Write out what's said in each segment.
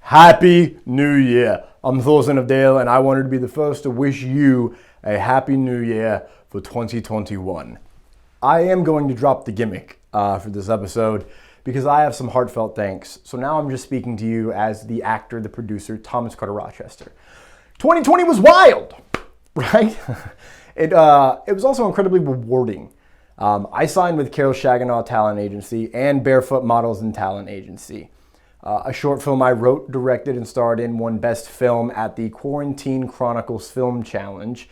Happy New Year. I'm Thorson of Dale, and I wanted to be the first to wish you a Happy New Year for 2021. I am going to drop the gimmick for this episode because I have some heartfelt thanks. So now I'm just speaking to you as the actor, the producer, Thomas Carter Rochester. 2020 was wild, right? It was also incredibly rewarding. I signed with Carol Shaginaw Talent Agency and Barefoot Modelsandtalent Agency. A short film I wrote, directed, and starred in won Best Film at the Quarantine Chronicles Film Challenge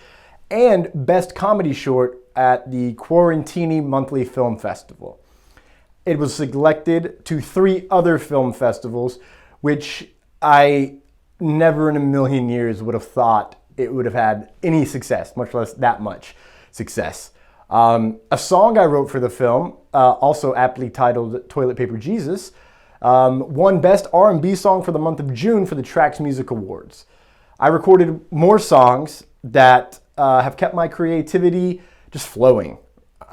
and Best Comedy Short at the Quarantini Monthly Film Festival. It was selected to 3 other film festivals, which I never in a million years would have thought it would have had any success, much less that much success. A song I wrote for the film, also aptly titled Toilet Paper Jesus, won Best R&B Song for the month of June for the Trax Music Awards. I recorded more songs that have kept my creativity just flowing.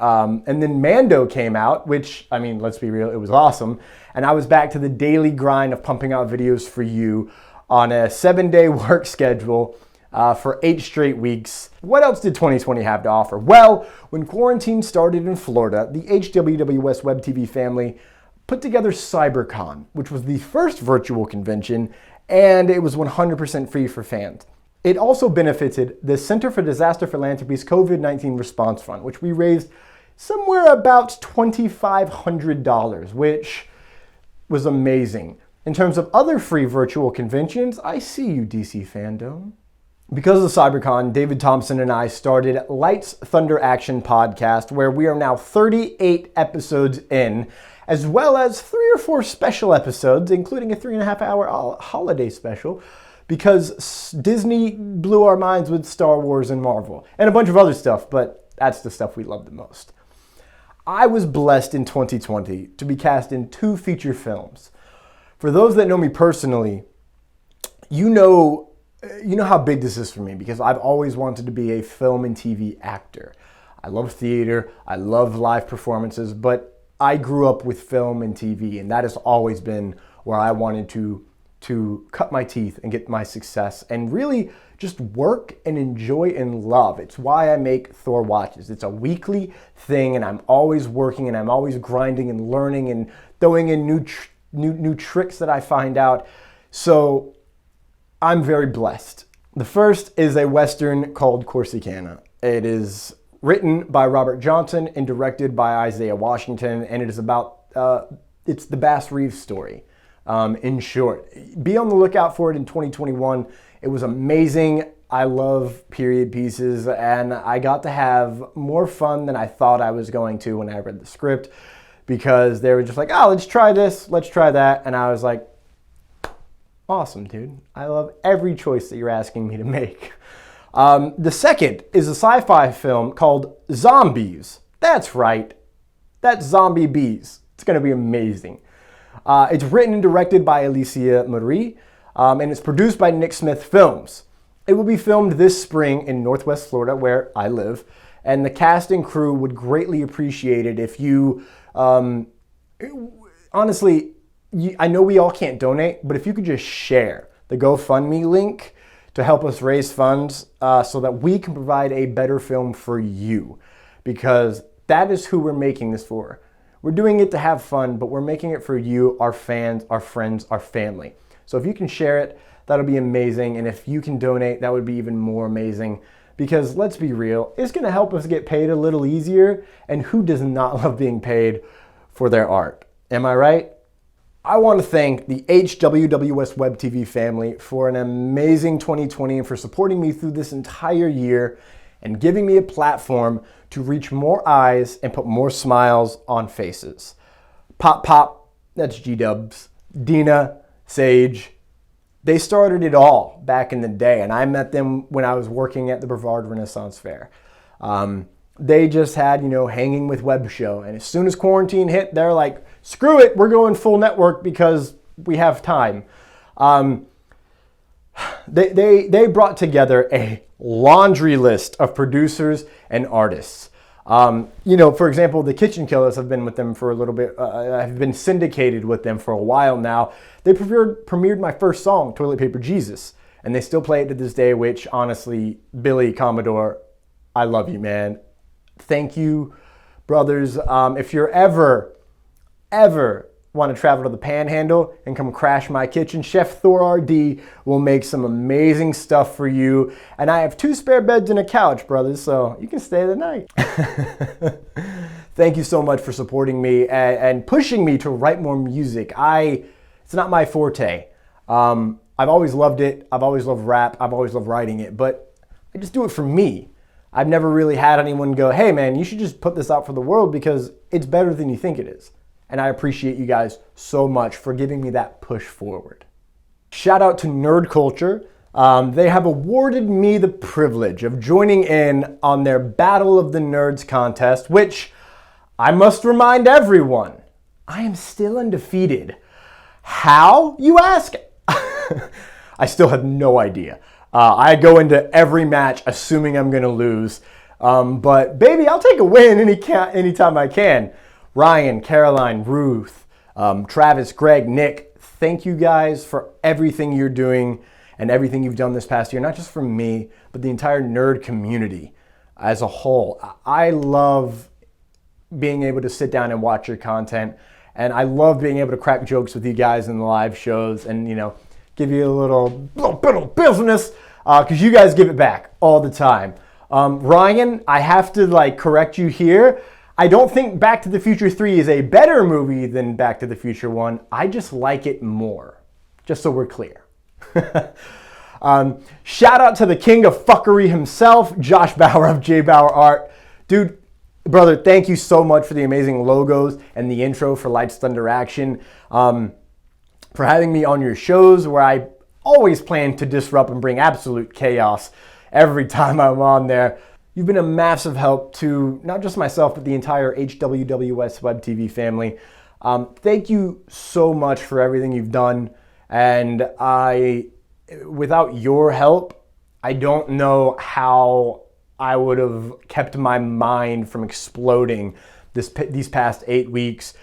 And then Mando came out, which, I mean, let's be real, it was awesome. And I was back to the daily grind of pumping out videos for you on a 7-day work schedule for 8 straight weeks. What else did 2020 have to offer? Well, when quarantine started in Florida, the HWWS Web TV family put together Cybercon, which was the first virtual convention, and it was 100% free for fans. It also benefited the Center for Disaster Philanthropy's COVID-19 Response Fund, which we raised somewhere about $2,500, which was amazing. In terms of other free virtual conventions, I see you, DC fandom. Because of Cybercon, David Thompson and I started Lights, Thunder, Action podcast, where we are now 38 episodes in, as well as 3 or 4 special episodes, including a 3.5-hour holiday special, because Disney blew our minds with Star Wars and Marvel, and a bunch of other stuff, but that's the stuff we love the most. I was blessed in 2020 to be cast in 2 feature films. For those that know me personally, you know how big this is for me, because I've always wanted to be a film and TV actor. I love theater, I love live performances, but I grew up with film and TV, and that has always been where I wanted to cut my teeth and get my success and really just work and enjoy and love. It's why I make Thor Watches. It's a weekly thing, and I'm always working and I'm always grinding and learning and throwing in new tricks that I find out. So I'm very blessed. The first is a Western called Corsicana. It is written by Robert Johnson and directed by Isaiah Washington, and it is about, it's the Bass Reeves story, in short. Be on the lookout for it in 2021. It was amazing. I love period pieces, and I got to have more fun than I thought I was going to when I read the script, because they were just like, oh, let's try this, let's try that, and I was like, awesome, dude. I love every choice that you're asking me to make. The second is a sci-fi film called Zombeez. That's right. That's zombie bees. It's going to be amazing. It's written and directed by Elesia and it's produced by Nick Smith Films. It will be filmed this spring in Northwest Florida, where I live, and the cast and crew would greatly appreciate it if you, honestly, I know we all can't donate, but if you could just share the GoFundMe link to help us raise funds so that we can provide a better film for you, because that is who we're making this for. We're doing it to have fun, but we're making it for you, our fans, our friends, our family. So if you can share it, that'll be amazing. And if you can donate, that would be even more amazing, because let's be real, it's going to help us get paid a little easier. And who does not love being paid for their art? Am I right? I want to thank the HWWS Web TV family for an amazing 2020 and for supporting me through this entire year and giving me a platform to reach more eyes and put more smiles on faces. Pop, that's GDubs, Dina, Sage, they started it all back in the day, and I met them when I was working at the Brevard Renaissance Fair. They just had, Hanging with Web show, and as soon as quarantine hit, they're like, screw it, we're going full network because we have time. They brought together a laundry list of producers and artists. For example, the KitchenKillaz have been with them for a little bit. I've been syndicated with them for a while now. They premiered my first song, Toilet Paper Jesus, and they still play it to this day, which honestly, Billy Commodore, I love you, man. Thank you, brothers. If you're ever want to travel to the Panhandle and come crash my kitchen, Chef Thor RD will make some amazing stuff for you. And I have 2 spare beds and a couch, brothers, so you can stay the night. Thank you so much for supporting me and pushing me to write more music. It's not my forte. I've always loved it. I've always loved rap. I've always loved writing it, but I just do it for me. I've never really had anyone go, hey man, you should just put this out for the world because it's better than you think it is. And I appreciate you guys so much for giving me that push forward. Shout out to Nerd Culture. They have awarded me the privilege of joining in on their Battle of the Nerds contest, which I must remind everyone, I am still undefeated. How, you ask? I still have no idea. I go into every match assuming I'm going to lose. But baby, I'll take a win anytime I can. Ryan, Caroline, Ruth, Travis, Greg, Nick, thank you guys for everything you're doing and everything you've done this past year, not just for me, but the entire nerd community as a whole. I love being able to sit down and watch your content, and I love being able to crack jokes with you guys in the live shows and, give you a little bit of business, because you guys give it back all the time. Ryan, I have to correct you here. I don't think Back to the Future 3 is a better movie than Back to the Future 1. I just like it more, just so we're clear. Shout out to the king of fuckery himself, Josh Bauer of JBauerart. Dude, brother, thank you so much for the amazing logos and the intro for Lights, Thunder, Action. For having me on your shows where I always plan to disrupt and bring absolute chaos every time I'm on there. You've been a massive help to not just myself, but the entire HWWS Web TV family. Thank you so much for everything you've done. And without your help, I don't know how I would have kept my mind from exploding these past 8 weeks,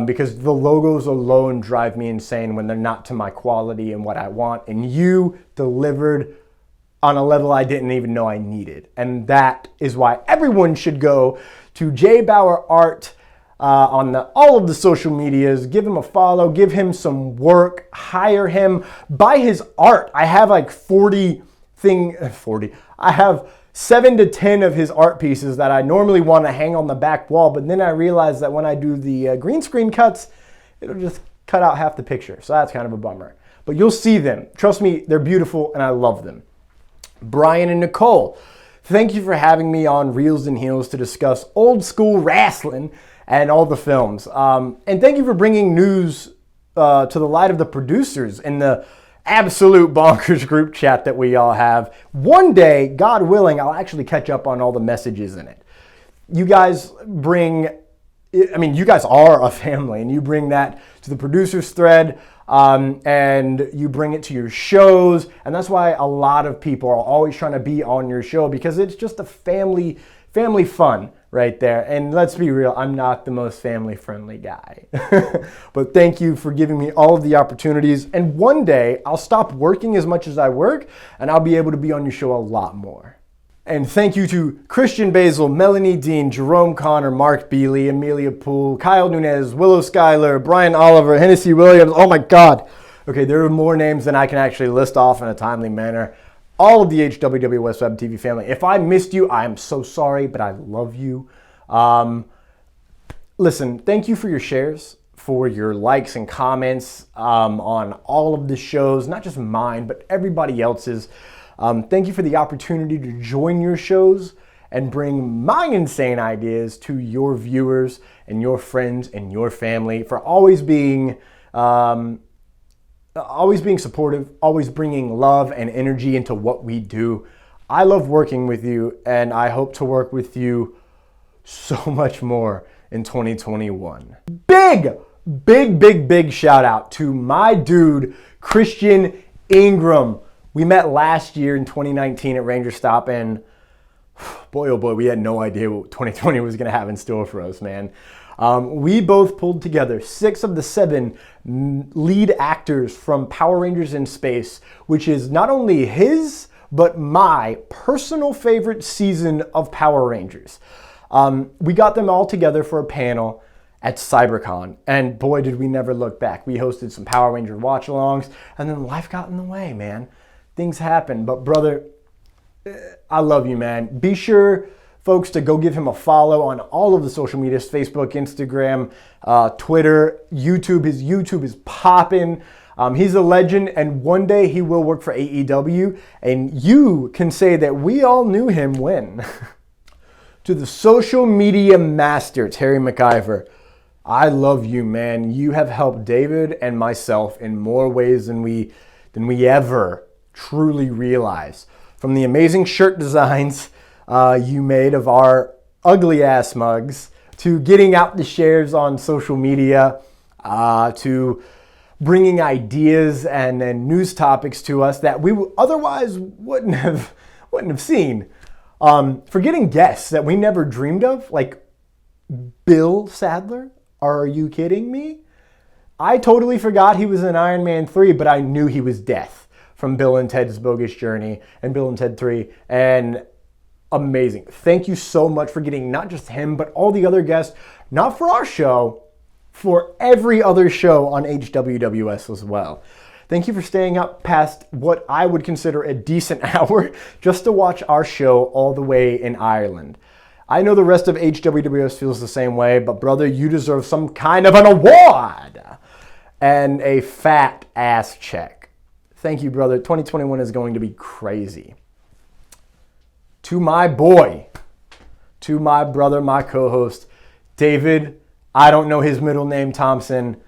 because the logos alone drive me insane when they're not to my quality and what I want. And you delivered on a level I didn't even know I needed. And that is why everyone should go to JBauerart on all of the social medias. Give him a follow, give him some work, hire him, buy his art. I have I have 7 to 10 of his art pieces that I normally want to hang on the back wall, but then I realized that when I do the green screen cuts, it'll just cut out half the picture. So that's kind of a bummer. But you'll see them. Trust me, they're beautiful and I love them. Brian and Nicole, thank you for having me on Reels and Heels to discuss old school wrestling and all the films. And thank you for bringing news to the light of the producers in the absolute bonkers group chat that we all have. One day, God willing, I'll actually catch up on all the messages in it. You guys you guys are a family, and you bring that to the producers thread. And you bring it to your shows, and that's why a lot of people are always trying to be on your show, because it's just a family fun right there. And let's be real, I'm not the most family friendly guy. But thank you for giving me all of the opportunities, and one day I'll stop working as much as I work and I'll be able to be on your show a lot more. And thank you to Christian Basil, Melanie Dean, Jerome Connor, Mark Bealey, Amelia Poole, Kyle Nunez, Willow Skylor, Brian Oliver, Hennessy Williams. Oh my God. Okay, there are more names than I can actually list off in a timely manner. All of the HWWS Web TV family. If I missed you, I'm so sorry, but I love you. Listen, thank you for your shares, for your likes and comments on all of the shows, not just mine, but everybody else's. Thank you for the opportunity to join your shows and bring my insane ideas to your viewers and your friends and your family, for always being supportive, always bringing love and energy into what we do. I love working with you, and I hope to work with you so much more in 2021. Big shout out to my dude, Christian Ingram. We met last year in 2019 at Ranger Stop, and Boy, oh boy, we had no idea what 2020 was going to have in store for us, man. We both pulled together 6 of the 7 lead actors from Power Rangers in Space, which is not only his, but my personal favorite season of Power Rangers. We got them all together for a panel at Cybercon, and boy, did we never look back. We hosted some Power Ranger watch-alongs, and then life got in the way, man. Things happen, but brother, I love you, man. Be sure, folks, to go give him a follow on all of the social medias, Facebook, Instagram, Twitter, YouTube. His YouTube is popping. He's a legend, and one day he will work for AEW, and you can say that we all knew him when. To the social media master, Terry Mciver, I love you, man. You have helped David and myself in more ways than we ever truly realize. From the amazing shirt designs you made of our ugly ass mugs, to getting out the shares on social media, to bringing ideas and news topics to us that we otherwise wouldn't have seen. For getting guests that we never dreamed of, like Bill Sadler. Are you kidding me? I totally forgot he was in Iron Man 3, but I knew he was Death from Bill and Ted's Bogus Journey and Bill and Ted 3. And amazing. Thank you so much for getting not just him, but all the other guests, not for our show, for every other show on HWWS as well. Thank you for staying up past what I would consider a decent hour just to watch our show all the way in Ireland. I know the rest of HWWS feels the same way, but brother, you deserve some kind of an award and a fat ass check. Thank you, brother. 2021 is going to be crazy. To my boy, to my brother, my co-host, David, I don't know his middle name, Thompson.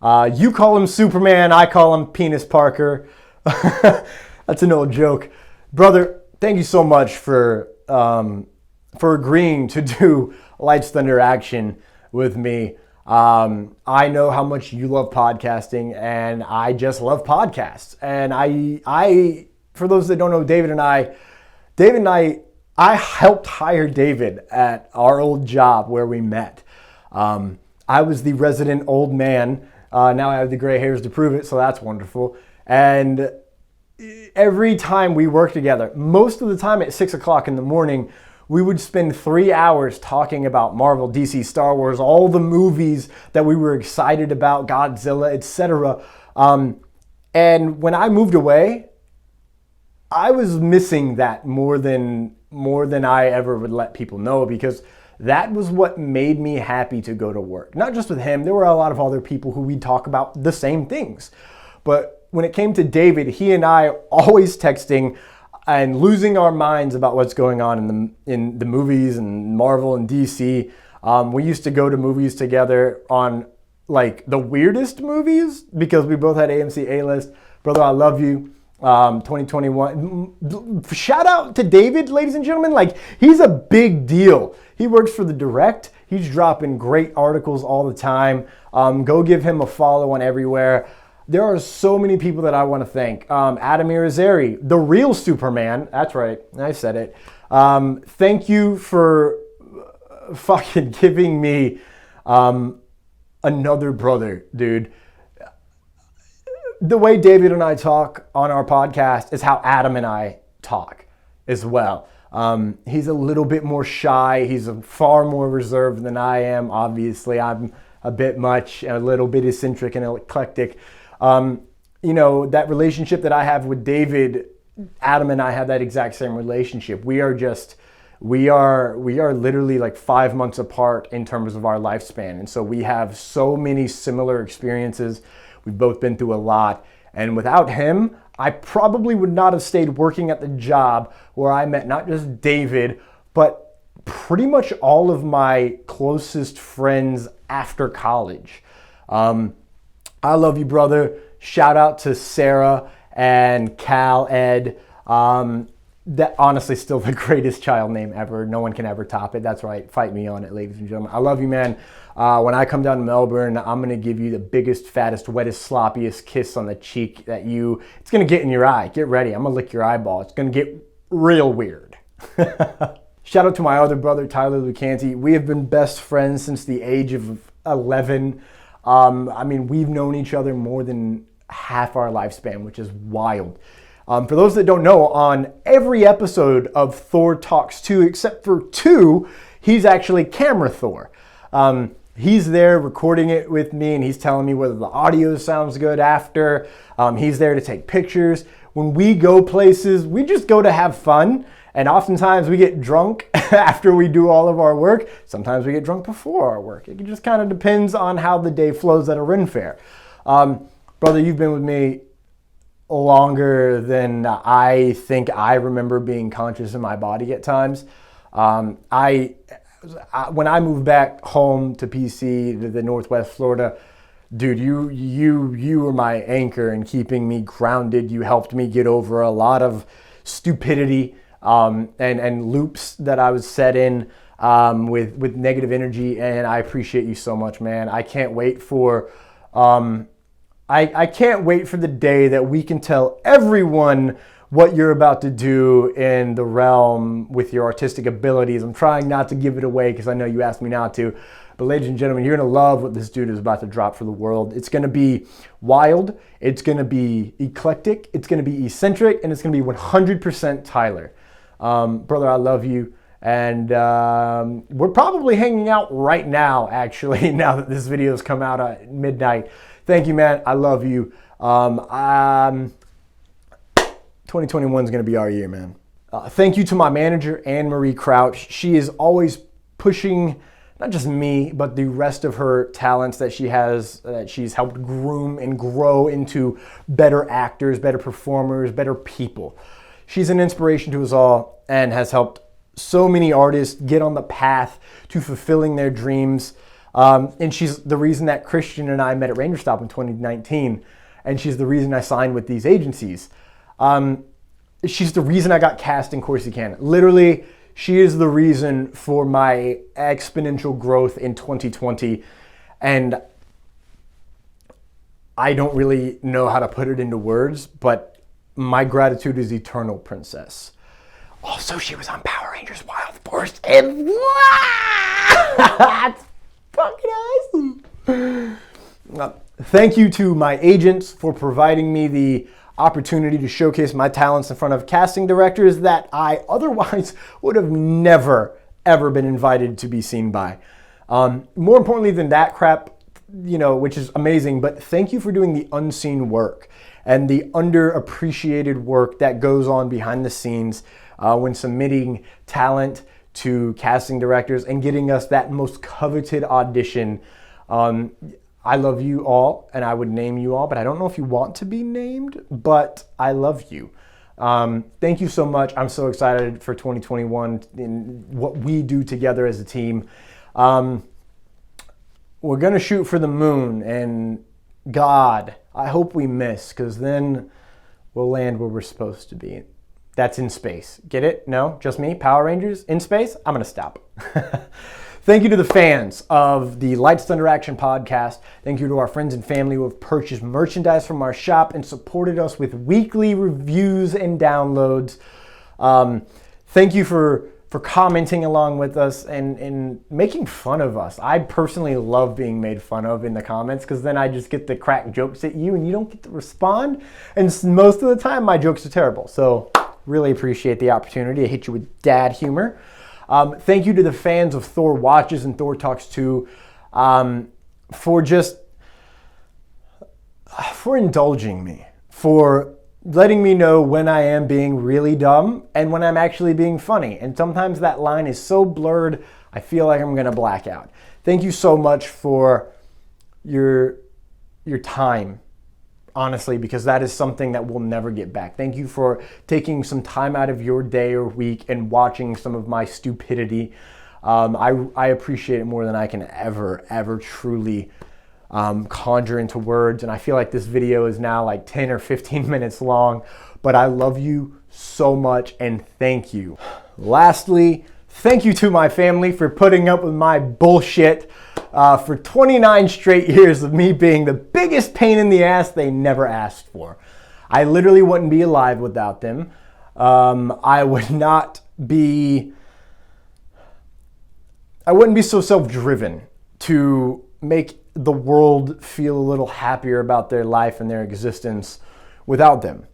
You call him Superman, I call him Penis Parker. That's an old joke. Brother, thank you so much for agreeing to do Lights, Thunder, Action with me. I know how much you love podcasting, and I just love podcasts. And I, for those that don't know, David and I helped hire David at our old job where we met. I was the resident old man. Now I have the gray hairs to prove it, so that's wonderful. And every time we worked together, most of the time at 6 o'clock in the morning, we would spend 3 hours talking about Marvel, DC, Star Wars, all the movies that we were excited about, Godzilla, etc. And when I moved away, I was missing that more than I ever would let people know, because that was what made me happy to go to work. Not just with him, there were a lot of other people who we'd talk about the same things. But when it came to David, he and I always texting and losing our minds about what's going on in the movies and Marvel and DC. We used to go to movies together on like the weirdest movies because we both had AMC A-list. Brother, I love you. 2021. Shout out to David, ladies and gentlemen. Like, he's a big deal. He works for the Direct. He's dropping great articles all the time. Go give him a follow on everywhere. There are so many people that I want to thank. Adam Irizarry, the real Superman. That's right. I said it. Thank you for fucking giving me another brother, dude. The way David and I talk on our podcast is how Adam and I talk as well. He's a little bit more shy. He's far more reserved than I am. Obviously, I'm a bit much, a little bit eccentric and eclectic. You know, that relationship that I have with David, Adam and I have that exact same relationship. We are literally like 5 months apart in terms of our lifespan. And so we have so many similar experiences. We've both been through a lot. And without him, I probably would not have stayed working at the job where I met not just David, but pretty much all of my closest friends after college. I love you, brother. Shout out to Sarah and Cal, Ed. That honestly still the greatest child name ever. No one can ever top it. That's right. Fight me on it, ladies and gentlemen. I love you, man. When I come down to Melbourne, I'm going to give you the biggest, fattest, wettest, sloppiest kiss on the cheek it's going to get in your eye. Get ready. I'm going to lick your eyeball. It's going to get real weird. Shout out to my other brother, Tyler LuCante. We have been best friends since the age of 11. I mean, we've known each other more than half our lifespan, which is wild. For those that don't know, on every episode of Thor Talks 2, except for 2, he's actually camera Thor. He's there recording it with me, and he's telling me whether the audio sounds good after. He's there to take pictures. When we go places, we just go to have fun. And oftentimes we get drunk after we do all of our work. Sometimes we get drunk before our work. It just kind of depends on how the day flows at a Ren Fair. Brother, you've been with me longer than I think I remember being conscious in my body at times. When I moved back home to PC, to the Northwest Florida, dude, you were my anchor in keeping me grounded. You helped me get over a lot of stupidity and loops that I was set in with negative energy, and I appreciate you so much, man. I can't wait for I can't wait for the day that we can tell everyone what you're about to do in the realm with your artistic abilities. I'm trying not to give it away because I know you asked me not to. But ladies and gentlemen, you're going to love what this dude is about to drop for the world. It's going to be wild. It's going to be eclectic. It's going to be eccentric. And it's going to be 100% Tyler. Brother, I love you. And we're probably hanging out right now, actually, now that this video has come out at midnight. Thank you, man. I love you. 2021 is going to be our year, man. Thank you to my manager, Anne-Marie Crouch. She is always pushing not just me, but the rest of her talents that she has, that she's helped groom and grow into better actors, better performers, better people. She's an inspiration to us all and has helped so many artists get on the path to fulfilling their dreams. And she's the reason that Christian and I met at Ranger Stop in 2019. And she's the reason I signed with these agencies. She's the reason I got cast in Corsicana. Literally, she is the reason for my exponential growth in 2020. And I don't really know how to put it into words, but my gratitude is eternal, princess. Also, she was on Power Rangers Wild Force, and that's fucking awesome. Thank you to my agents for providing me the opportunity to showcase my talents in front of casting directors that I otherwise would have never, ever been invited to be seen by. More importantly than that crap, you know, which is amazing, but thank you for doing the unseen work and the underappreciated work that goes on behind the scenes when submitting talent to casting directors and getting us that most coveted audition. I love you all, and I would name you all, but I don't know if you want to be named, but I love you. Thank you so much. I'm so excited for 2021 and what we do together as a team. We're going to shoot for the moon, and God, I hope we miss, because then we'll land where we're supposed to be. That's in space. Get it? No? Just me? Power Rangers? In space? I'm going to stop. Thank you to the fans of the Lights Thunder Action podcast. Thank you to our friends and family who have purchased merchandise from our shop and supported us with weekly reviews and downloads. Thank you for commenting along with us and making fun of us. I personally love being made fun of in the comments because then I just get to crack jokes at you and you don't get to respond. And most of the time my jokes are terrible. So really appreciate the opportunity to hit you with dad humor. Thank you to the fans of Thor Watches and Thor Talks 2 for indulging me, for letting me know when I am being really dumb and when I'm actually being funny. And sometimes that line is so blurred, I feel like I'm going to black out. Thank you so much for your time. Honestly, because that is something that we'll never get back. Thank you for taking some time out of your day or week and watching some of my stupidity. I appreciate it more than I can ever truly conjure into words. And I feel like this video is now like 10 or 15 minutes long, but I love you so much and thank you. Lastly, thank you to my family for putting up with my bullshit for 29 straight years of me being the biggest pain in the ass they never asked for. I literally wouldn't be alive without them. I would not be I wouldn't be so self-driven to make the world feel a little happier about their life and their existence without them.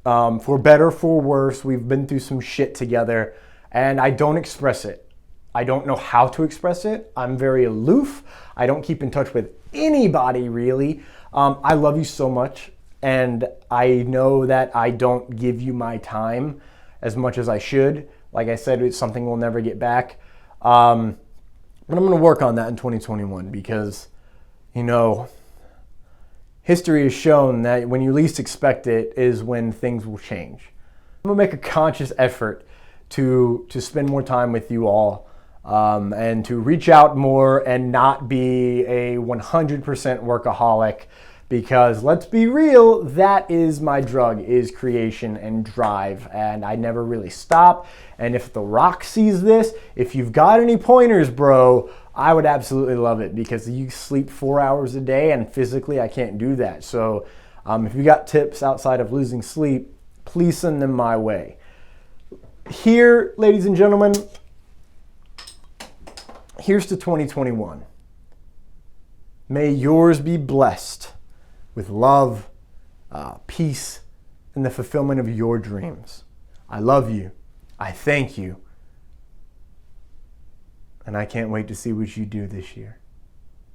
For better, for worse, we've been through some shit together, and I don't express it. I don't know how to express it. I'm very aloof. I don't keep in touch with anybody, really. I love you so much, and I know that I don't give you my time as much as I should. Like I said, it's something we'll never get back. But I'm going to work on that in 2021 because, you know, history has shown that when you least expect it is when things will change. I'm going to make a conscious effort to spend more time with you all and to reach out more and not be a 100% workaholic, because let's be real, that is my drug, is creation and drive, and I never really stop. And if The Rock sees this, if you've got any pointers, bro, I would absolutely love it, because you sleep 4 hours a day and physically I can't do that. So if you got tips outside of losing sleep, please send them my way. Here, ladies and gentlemen, here's to 2021. May yours be blessed with love, peace, and the fulfillment of your dreams. I love you. I thank you. And I can't wait to see what you do this year.